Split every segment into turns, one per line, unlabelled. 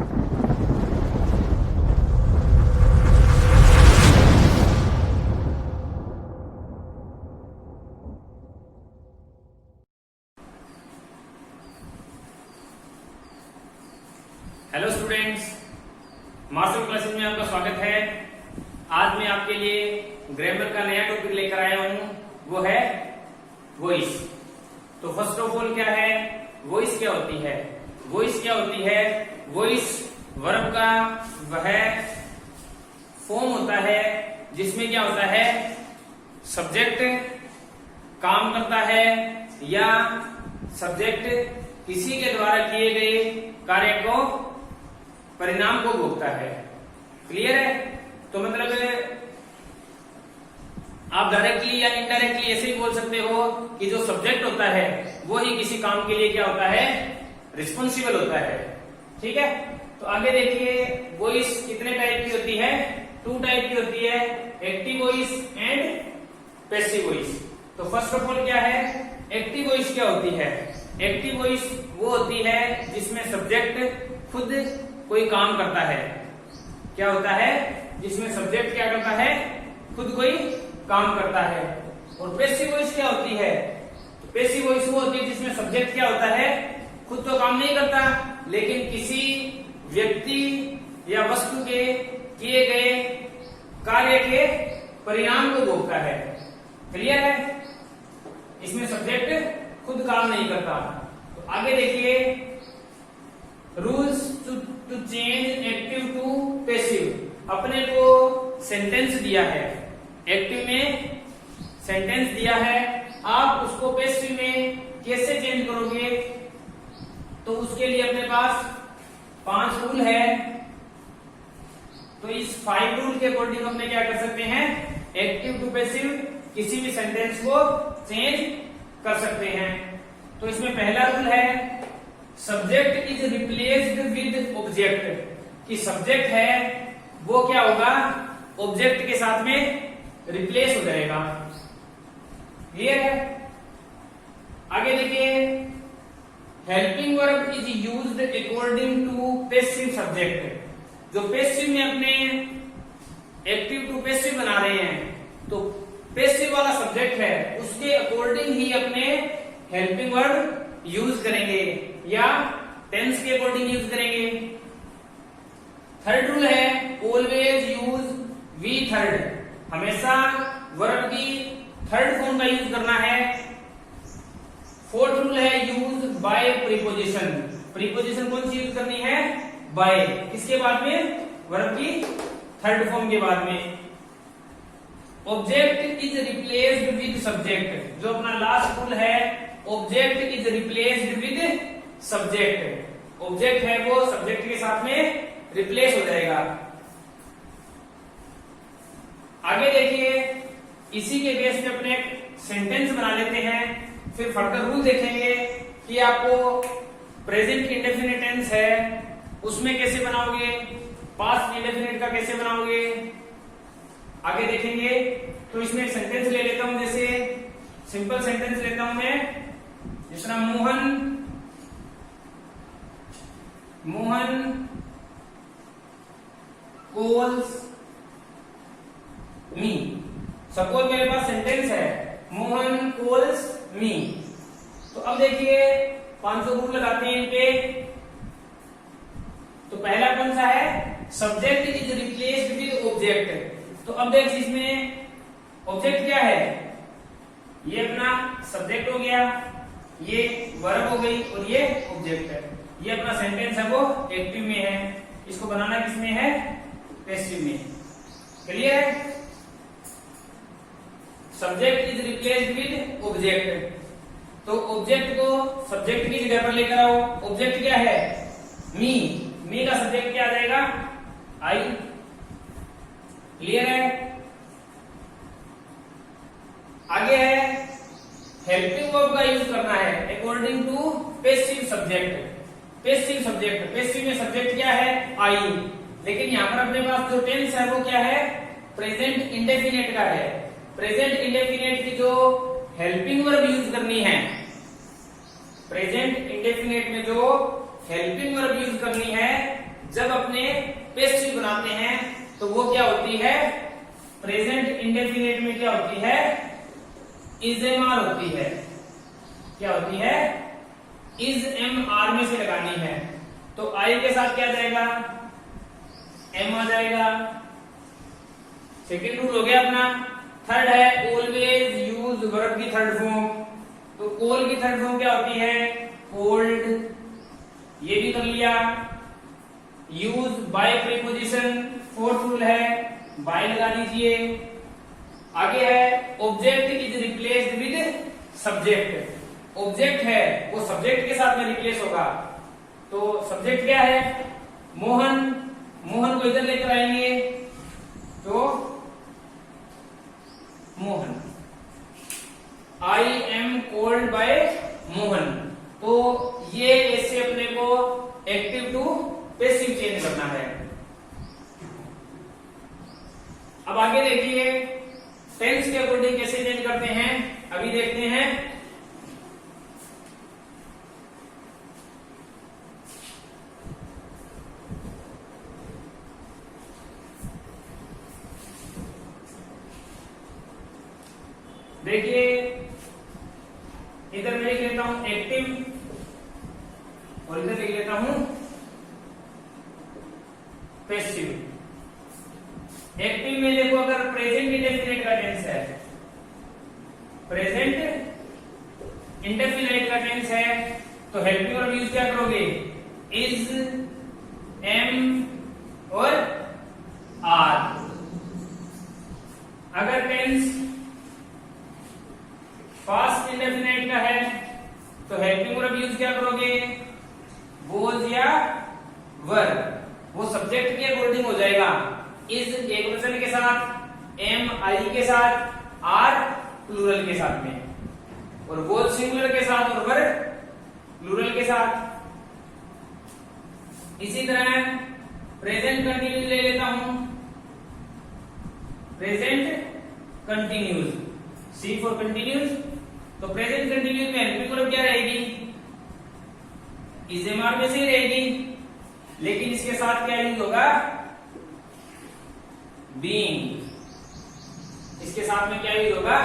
Hello students, master classes में आपका स्वागत है। आज मैं आपके लिए ग्रामर का नया टॉपिक लेकर आया हूं, वो है वॉइस। तो फर्स्ट ऑफ ऑल क्या है वॉइस? क्या होती है वॉइस? क्या होती है वॉइस? वर्ब का वह फॉर्म होता है जिसमें क्या होता है, सब्जेक्ट काम करता है या सब्जेक्ट किसी के द्वारा किए गए कार्य को, परिणाम को भोगता है। क्लियर है? तो मतलब आप डायरेक्टली या इनडायरेक्टली ऐसे ही बोल सकते हो कि जो सब्जेक्ट होता है वो ही किसी काम के लिए क्या होता है, रिस्पॉन्सिबल होता है। ठीक है, तो आगे देखिए, वॉइस कितने टाइप की होती है? 2 टाइप की होती है, active voice and passive voice. तो फर्स्ट ऑफ ऑल क्या है, एक्टिव वॉइस क्या होती है? एक्टिव वॉइस वो होती है जिसमें सब्जेक्ट खुद कोई काम करता है। क्या होता है? जिसमें सब्जेक्ट क्या करता है, खुद कोई काम करता है। और पैसिव वॉइस क्या होती है? तो पैसिव वॉइस वो होती है जिसमें सब्जेक्ट क्या होता है, खुद तो काम नहीं करता, लेकिन किसी व्यक्ति या वस्तु के किए गए कार्य के परिणाम को भोगता है। क्लियर है? इसमें सब्जेक्ट खुद काम नहीं करता। तो आगे देखिए, rules to change active to passive. अपने को सेंटेंस दिया है, एक्टिव में सेंटेंस दिया है, आप उसको पैसिव में कैसे चेंज करोगे? तो उसके लिए अपने पास 5 रूल है। तो इस 5 रूल के अकॉर्डिंग अपने क्या कर सकते हैं, एक्टिव टू पैसिव किसी भी सेंटेंस को चेंज कर सकते हैं। तो इसमें पहला रूल है, subject is replaced with object. कि सब्जेक्ट है वो क्या होगा, ऑब्जेक्ट के साथ में रिप्लेस हो जाएगा। क्लियर है? आगे देखिए, helping verb is used according to passive subject. जो पैसिव में अपने एक्टिव टू पैसिव बना रहे हैं, तो पैसिव वाला सब्जेक्ट है उसके अकॉर्डिंग ही अपने हेल्पिंग वर्ब यूज करेंगे या टेंस के अकॉर्डिंग यूज करेंगे। थर्ड रूल है, ऑलवेज यूज वी थर्ड। हमेशा वर्ब की थर्ड फॉर्म का यूज करना है। फोर्थ रूल है, यूज बाय प्रीपोजिशन। प्रीपोजिशन कौन सी यूज करनी है? बाय। किसके बाद में? वर्ब की थर्ड फॉर्म के बाद में। Object is replaced with subject. जो अपना लास्ट रूल है, object is replaced with subject. Object है वो सब्जेक्ट के साथ में रिप्लेस हो जाएगा। आगे देखिए, इसी के बेस पे अपने सेंटेंस बना लेते हैं, फिर फर्दर रूल देखेंगे कि आपको प्रेजेंट इंडेफिनिट टेंस है उसमें कैसे बनाओगे, पास्ट इंडेफिनिट का कैसे बनाओगे, आगे देखेंगे। तो इसमें एक सेंटेंस ले लेता हूं, जैसे सिंपल सेंटेंस लेता हूं मैं, जिस तरह मोहन कॉल्स मी। सपोज मेरे पास सेंटेंस है, मोहन कॉल्स मी। तो अब देखिए 500 रूल लगाते हैं इन पे। तो पहला कौन सा है, subject is replaced with object. तो अब देखिए इसमें ऑब्जेक्ट क्या है, ये अपना सब्जेक्ट हो गया, ये वर्ब हो गई और ये ऑब्जेक्ट है। ये अपना सेंटेंस है वो एक्टिव में है, इसको बनाना किसमें है, पैसिव में। क्लियर है? Subject is replaced with object. तो ऑब्जेक्ट को सब्जेक्ट की जगह पर लेकर आओ। ऑब्जेक्ट क्या है, मी। मी का सब्जेक्ट क्या आ जाएगा, आई। क्लियर है? आगे है, हेल्पिंग वर्ब का यूज करना है according to passive subject. Passive subject, passive में सब्जेक्ट क्या है, आई। लेकिन यहां पर अपने पास जो टेंस है वो क्या है, प्रेजेंट इंडेफिनिट का है। प्रेजेंट इंडेफिनिट की जो हेल्पिंग वर्ब यूज करनी है, प्रेजेंट इंडेफिनिट में जो हेल्पिंग वर्ब यूज करनी है, जब अपने पेसिव बनाते हैं तो वो क्या होती है, प्रेजेंट इंडेफिनिट में क्या होती है, इज़एमआर होती है। क्या होती है, इज़एमआर में से लगानी है। तो आई के साथ क्या जाएगा, एम आ जाएगा। सेकेंड रूल हो गया अपना। थर्ड है ऑलवेज यूज वर्ब की थर्ड फॉर्म। तो कॉल की थर्ड फॉर्म क्या होती है, कॉल्ड, ये भी कर लिया। Use by preposition, fourth rule है, बाय लगा दीजिए। आगे है object is replaced with subject. Object है वो सब्जेक्ट के साथ में रिप्लेस होगा। तो सब्जेक्ट क्या है, मोहन, मोहन को इधर लेकर आएंगे तो Mohan, I am called by Mohan. तो ये ऐसे अपने को एक्टिव टू पैसिव चेंज करना है। अब आगे देखिए टेंस के अकॉर्डिंग कैसे चेंज करते हैं, अभी देखते हैं। देखिए इधर मैं लिख लेता हूं एक्टिव और इधर लिख लेता हूं पैसिव। एक्टिव में देखो अगर प्रेजेंट इंडेफिनिट का टेंस है, प्रेजेंट इंडेफिनिट का टेंस है तो हेल्पिंग वर्ब यूज क्या करोगे, इज, एम और आर। अगर टेंस पास्ट इंडेफिनिट का है तो हेल्पिंग वर्ब यूज क्या करोगे, वॉज या वर। वो सब्जेक्ट के अकॉर्डिंग हो जाएगा। इज एक वचन के साथ, एम आई के साथ, आर प्लूरल के साथ में, और वॉज सिंगुलर के साथ और वर प्लूरल के साथ। इसी तरह प्रेजेंट कंटिन्यूस ले लेता हूं, present continuous, C for continuous. तो प्रेजेंट कंटिन्यूस में हेल्पिंग वर्ब क्या रहेगी, इज़एमआर में से ही रहेगी, लेकिन इसके साथ क्या यूज होगा, बीइंग। इसके साथ में क्या यूज होगा,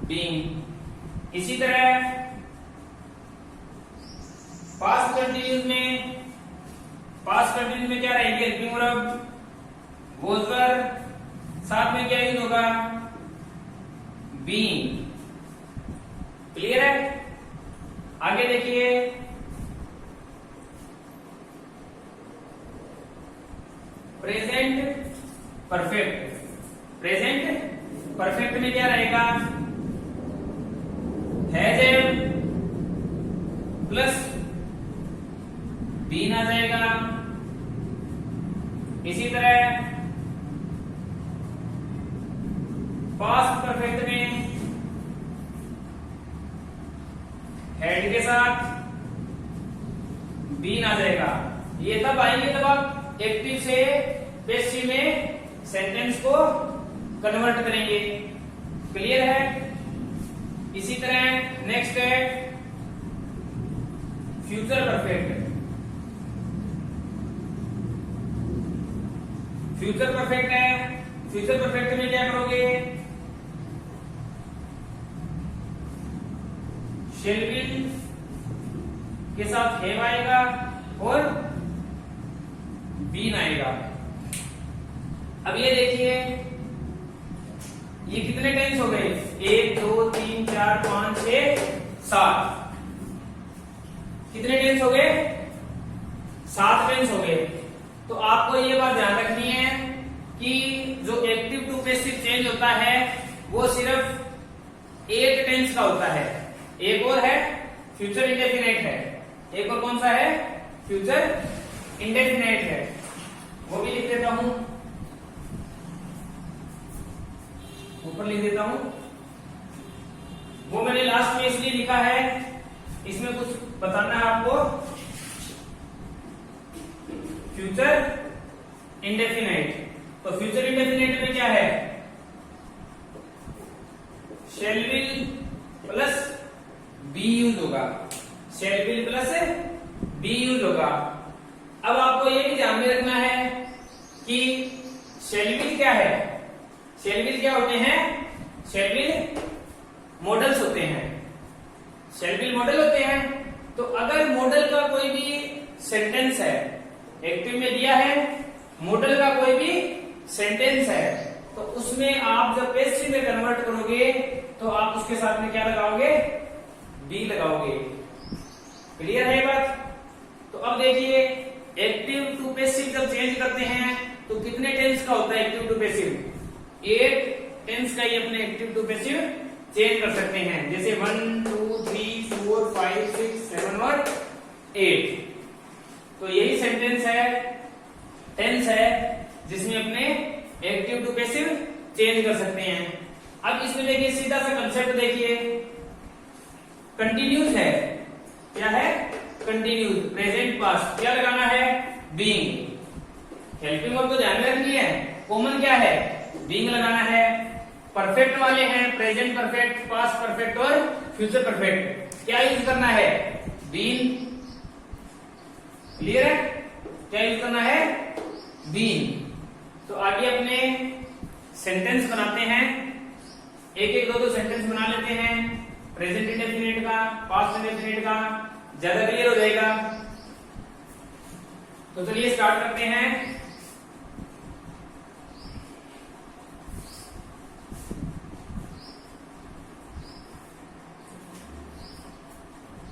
बीइंग। इसी तरह पास्ट कंटिन्यूस में, पास्ट कंटिन्यूस में क्या रहेगी हेल्पिंग वर्ब, वॉज वर, साथ में क्या यूज होगा, बीइंग। क्लियर है। आगे देखिए प्रेजेंट परफेक्ट। प्रेजेंट परफेक्ट में क्या रहेगा, हैज एम प्लस बीन आ जाएगा। इसी तरह पास्ट परफेक्ट में हेड के साथ बीन आ जाएगा। ये तब आएंगे जब आप एक्टिव से पैसिव में सेंटेंस को कन्वर्ट करेंगे। क्लियर है। इसी तरह नेक्स्ट है फ्यूचर परफेक्ट। फ्यूचर परफेक्ट है, फ्यूचर परफेक्ट में क्या करोगे, शेल विल के साथ हैव आएगा और बीन आएगा। अब ये देखिए ये कितने टेंस हो गए, 1 2 3 4 5 6 7। कितने टेंस हो गए, 7 टेंस हो गए। तो आपको ये बात ध्यान रखनी है कि जो एक्टिव टू पैसिव चेंज होता है वो सिर्फ एक टेंस का होता है। एक और है फ्यूचर इंडेफिनिट है, एक और कौन सा है, फ्यूचर इंडेफिनिट है। वो भी लिख देता हूं, ऊपर लिख देता हूं। वो मैंने लास्ट में इसलिए लिखा है, इसमें कुछ बताना है आपको। फ्यूचर इंडेफिनिट, तो फ्यूचर इंडेफिनिट में क्या है, shall will plus be use होगा, shall will plus be use होगा। अब आपको ये भी ध्यान में रखना क्या है? शैल विल क्या होते हैं? शैल विल मॉडल्स होते हैं। शैल विल मॉडल होते हैं। तो अगर मॉडल का कोई भी सेंटेंस है, एक्टिव में दिया है, मॉडल का कोई भी सेंटेंस है, तो उसमें आप जब पैसिव में कन्वर्ट करोगे तो आप उसके साथ में क्या लगाओगे? बी लगाओगे। क्लियर है ये बात? तो अब देखिए, एक्टिव टू पैसिव जब चेंज करते हैं तो कितने टेंस का होता है एक्टिव टू पैसिव? 8 टेंस का ही अपने एक्टिव टू पैसिव चेंज कर सकते हैं। जैसे 1 2 3 4 5 6 7 और 8। तो यही सेंटेंस है, टेंस है, जिसमें अपने एक्टिव टू पैसिव चेंज कर सकते हैं। अब इसमें देखिए सीधा सा कंसेप्ट देखिए, कंटिन्यूस है। क्या है? कंटिन्यूस। प्रेजेंट पास्ट क्या लगाना है? बीइंग। हेल्पिंग वर्ब को ध्यान में रखनी है, कॉमन क्या है? बीइंग लगाना है। परफेक्ट वाले हैं प्रेजेंट परफेक्ट, पास्ट परफेक्ट और फ्यूचर परफेक्ट। क्या यूज करना है? बीन। क्लियर है? क्या यूज करना है? बीन। तो आगे अपने सेंटेंस बनाते हैं, एक दो सेंटेंस बना लेते हैं। प्रेजेंट इंडेफिनिट का, पास्ट इंडेफिनिट का, ज्यादा क्लियर हो जाएगा। तो चलिए स्टार्ट करते हैं।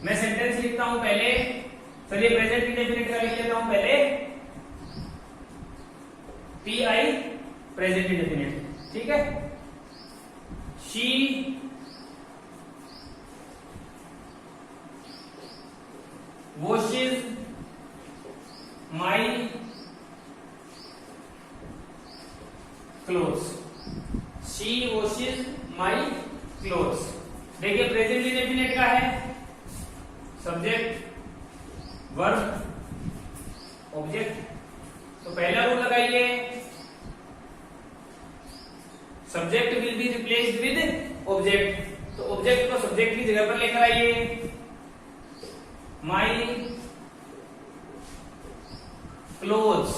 मैं सेंटेंस लिखता हूं पहले। चलिए प्रेजेंट इंडेफिनिट का लिख लेता हूं पहले, PI प्रेजेंट इंडेफिनिट। ठीक है? She washes my clothes. She washes my clothes. देखिए प्रेजेंट इंडेफिनिट का है, सब्जेक्ट, वर्ब, ऑब्जेक्ट। तो पहला रूल लगाइए, subject will be replaced with object. तो ऑब्जेक्ट को सब्जेक्ट की जगह पर लेकर आइए। My clothes,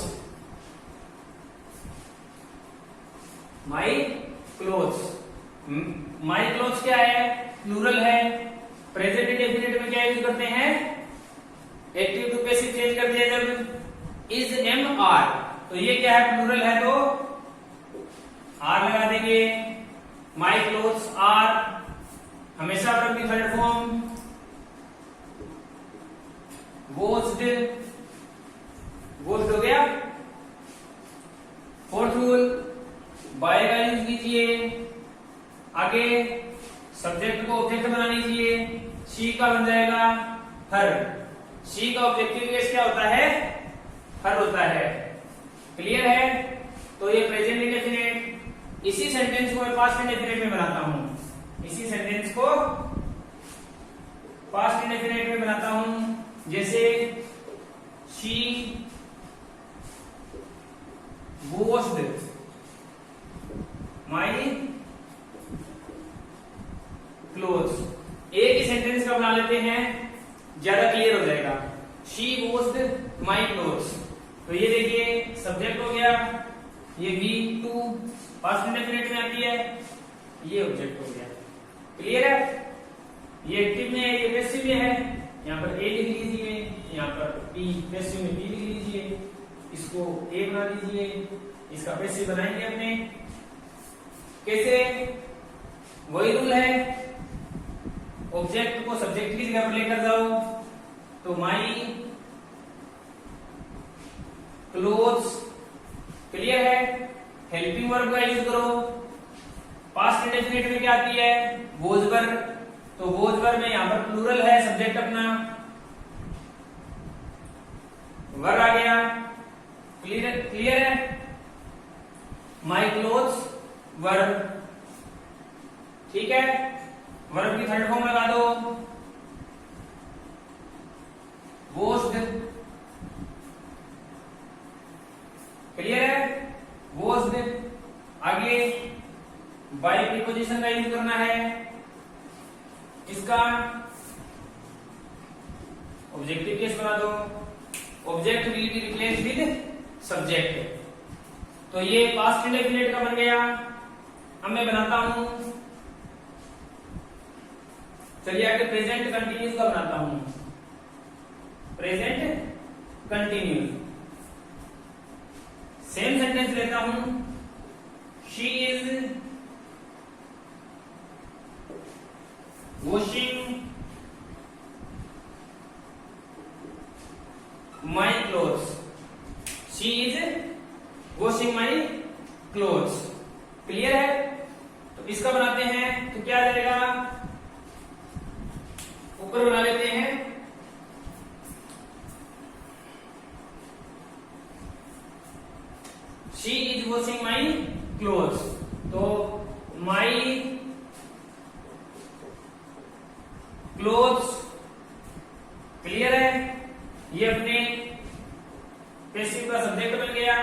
my clothes, my clothes क्या है? प्लूरल है। प्रेजेंट इंडेफिनिट में क्या यूज करते हैं? एक्टिव टू पैसिव चेंज कर दिया जब इज एम आर। तो ये क्या है? प्लूरल है तो आर लगा देंगे। My clothes are हमेशा वर्ब की थर्ड फॉर्म, washed, washed हो गया। फोर्थ रूल, बाय का यूज कीजिए। आगे सब्जेक्ट को ऑब्जेक्ट बना लीजिए। शी का बन जाएगा हर। शी का ऑब्जेक्टिव केस क्या होता है? हर होता है। क्लियर है? तो ये प्रेजेंट इंडेफिनिट। इसी सेंटेंस को मैं पास्ट इंडेफिनिट में बनाता हूं। इसी सेंटेंस को पास्ट इंडेफिनिट में बनाता हूं। जैसे शी washed my clothes। एक ही सेंटेंस का बना लेते हैं, ज्यादा क्लियर हो जाएगा। She washed my clothes। तो ये देखिए सब्जेक्ट हो गया, ये V2 पास्ट इंडेफिनिट में आती है, ये ऑब्जेक्ट हो गया। क्लियर है? ये एक्टिव में है, ये पैसिव में है। यहाँ पर ए लिख लीजिए, यहाँ पर पी पैसिव में पी लिख लीजिए, इसको ए बना लीजिए, इसका पैसिव बनाएंगे अपने। कैसे? वही रूल है, ऑब्जेक्ट को सब्जेक्ट की जगह पर लेकर जाओ। तो माई क्लोथ्स। क्लियर है? हेल्पिंग वर्ब का यूज करो। पास्ट इंडेफिनिट में क्या आती है? Was verb. तो वॉज वर्ब में यहां पर प्लूरल है, सब्जेक्ट अपना वर आ गया। क्लियर है? My clothes verb. ठीक है? वर्ब की थर्ड फॉर्म लगा दो, वॉश्ड। क्लियर है? वॉश्ड। आगे बाय प्रीपोजिशन का यूज करना है। इसका ऑब्जेक्टिव केस बना दो। Object will be replaced with subject. तो ये पास्ट इंडेफिनिट का बन गया। अब मैं बनाता हूं, चलिए आगे प्रेजेंट कंटिन्यूस का बनाता हूं। प्रेजेंट कंटिन्यूस सेम सेंटेंस लेता हूं, she is washing my clothes. She is washing my clothes. Clear है? तो इसका बनाते हैं तो क्या आ जाएगा, ऊपर बना लेते हैं, she is washing my clothes. तो माई क्लोथ्स। क्लियर है? ये अपने पैसिव का सब्जेक्ट बन गया।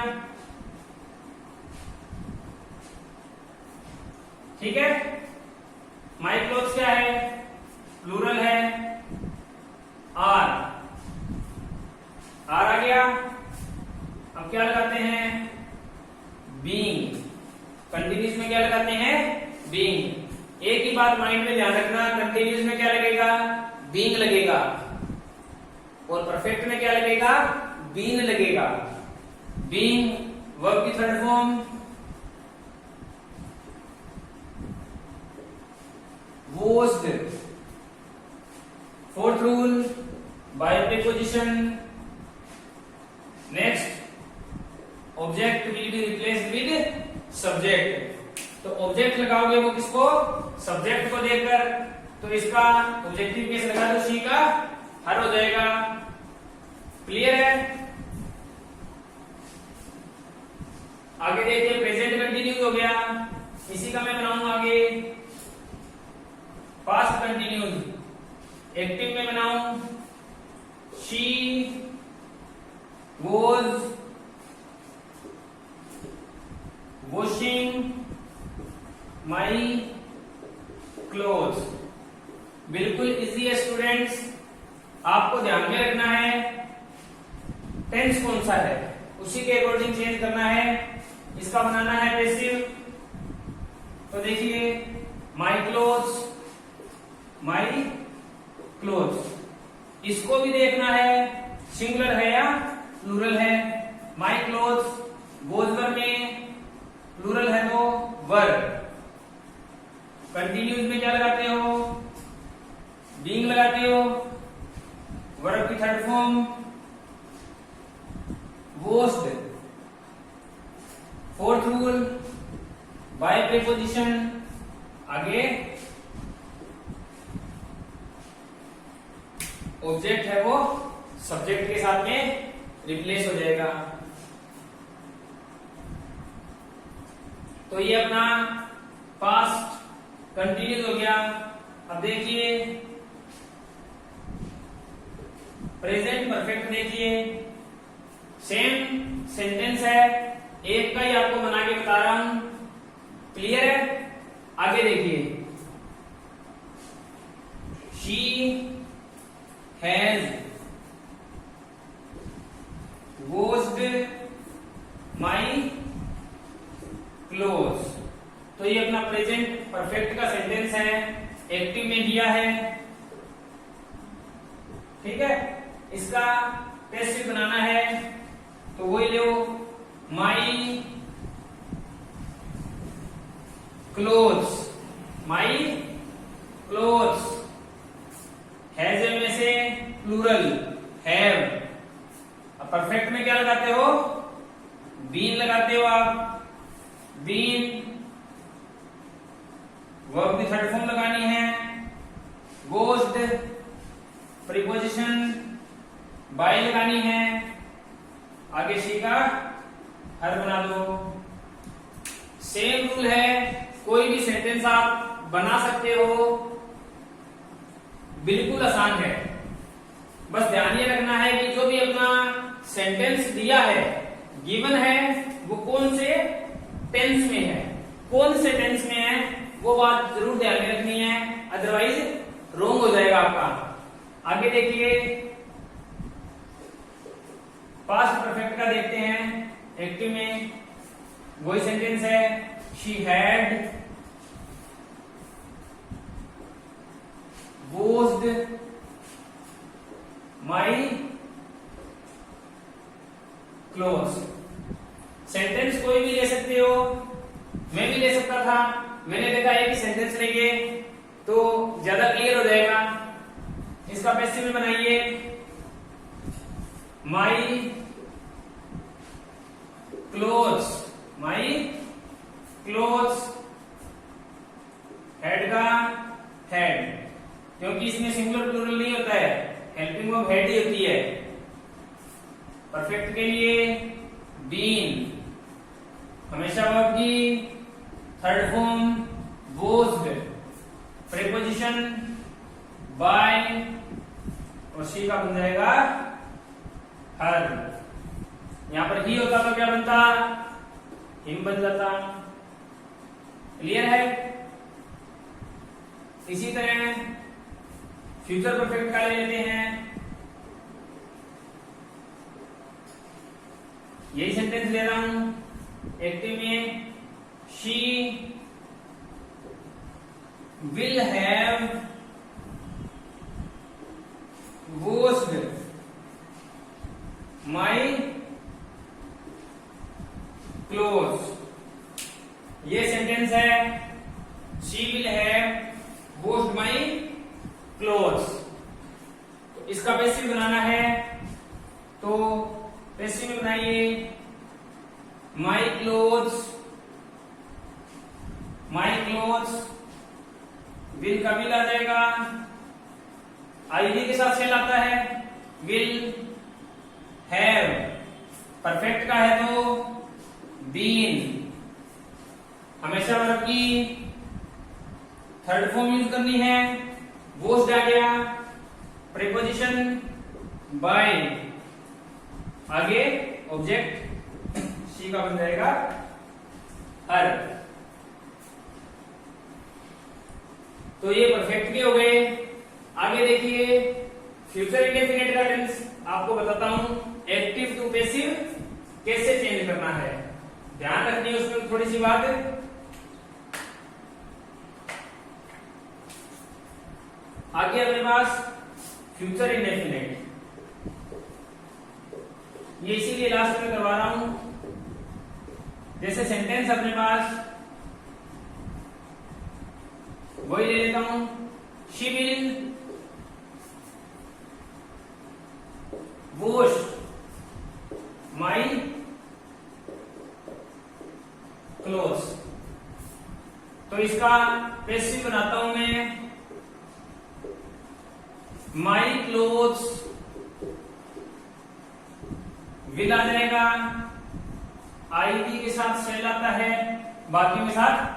ठीक है? माई क्लोथ्स क्या है, प्लूरल है, आर आ गया। अब क्या लगाते हैं, बीइंग। कंटिन्यूस में क्या लगाते हैं, बीइंग। एक ही बात माइंड में ध्यान रखना, कंटिन्यूस में क्या लगेगा, बीइंग लगेगा, और परफेक्ट में क्या लगेगा, बीन लगेगा। बीइंग वर्ब की थर्ड फॉर्म, वॉज्ड। Fourth rule, by preposition. Next, object will be replaced with subject. तो ऑब्जेक्ट लगाओगे वो किसको, सब्जेक्ट को देकर। तो इसका ऑब्जेक्टिव केस लगा दो, शी का हर हो जाएगा। क्लियर है? आगे देखिए, प्रेजेंट कंटिन्यूस हो गया, इसी का मैं बनाऊंगा आगे पास्ट कंटिन्यूस। एक्टिव में बनाऊं, she was washing my clothes. बिल्कुल इजी है स्टूडेंट्स, आपको ध्यान में रखना है टेंस कौन सा है, उसी के अकॉर्डिंग चेंज करना है। इसका बनाना है पैसिव। तो देखिए, माई क्लोथ्स, माई क्लोथ्स। इसको भी देखना है सिंगुलर है या प्लूरल है। माई क्लोथ्स बोझ वर्ब में, प्लूरल है तो वर्ब। कंटिन्यूस में क्या लगाते हो, बीइंग लगाते हो, वर्ब की third form washed. Fourth rule, by preposition. आगे ऑब्जेक्ट है वो सब्जेक्ट के साथ में रिप्लेस हो जाएगा। तो ये अपना पास्ट कंटिन्यूस हो गया। अब देखिए प्रेजेंट परफेक्ट, देखिए सेम सेंटेंस है, एक का ही आपको बना के बता रहा हूं। क्लियर है? आगे देखिए, she has washed my clothes. तो ये अपना प्रेजेंट परफेक्ट का सेंटेंस है, एक्टिव में दिया है। ठीक है? इसका पैसिव बनाना है तो वही लो, my clothes. My clothes, has में से प्लूरल हैव। अब परफेक्ट में क्या लगाते हो, बीन लगाते हो आप। बीन वर्ब की थर्ड फॉर्म लगानी है, वॉश्ड प्रीपोजिशन, बाय लगानी है, आगे शी का हर बना दो। सेम रूल है, कोई भी सेंटेंस आप बना सकते हो, बिल्कुल आसान है। बस ध्यान ये रखना है कि जो भी अपना सेंटेंस दिया है, गिवन है, वो कौन से टेंस में है, कौन से टेंस में है, वो बात जरूर ध्यान में रखनी है, अदरवाइज रॉन्ग हो जाएगा आपका। आगे देखिए, पास्ट परफेक्ट का देखते हैं। एक्टिव में वही सेंटेंस है she had washed my clothes. Sentence कोई भी ले सकते हो, मैं भी ले सकता था, मैंने देखा एक ही सेंटेंस लेंगे तो ज्यादा क्लियर हो जाएगा। इसका पैसिव में बनाइए माई क्लोथ्स, माई क्लोथ्स, हेड का हेड, क्योंकि इसमें सिंगुलर प्लूरल नहीं होता है, हेल्पिंग ऑफ हेड ही होती है। परफेक्ट के लिए बीन, हमेशा वर्ब की थर्ड फॉर्म वॉज्ड, प्रीपोजिशन बाय और शी का बन जाएगा हर। यहां पर ही होता तो क्या बनता, हिम बन जाता। क्लियर है? इसी तरह फ्यूचर परफेक्ट का ले लेते हैं। यही सेंटेंस ले रहा हूं एक्टिव में, she will have washed my clothes. ये सेंटेंस है she will have washed my clothes. तो इसका पैसिव बनाना है तो पैसिव में बनाइए माई क्लोथ्स, माई क्लोथ्स, विल का विल आ जाएगा, आईडी के साथ सेल आता है, विल हैव, परफेक्ट का है तो बीन, हमेशा वर्ब की थर्ड फॉर्म यूज करनी है, वॉश्ड आ गया, प्रीपोजिशन बाय, आगे ऑब्जेक्ट शी का बन जाएगा हर। तो ये परफेक्ट के हो गए। आगे देखिए फ्यूचर इंडेफिनिट का टेंस आपको बताता हूं, एक्टिव टू पैसिव कैसे चेंज करना है। ध्यान रखनी है उसमें थोड़ी सी बात। आगे अपने पास फ्यूचर इंडेफिनिट, ये इसीलिए लास्ट में करवा रहा हूं। जैसे सेंटेंस अपने पास वही ले लेता हूं, she will wash my clothes. तो इसका पैसिव बनाता हूं मैं, माई क्लोथ्स विल आ जाएगा, आईडी के साथ सेल आता है, बाकी के साथ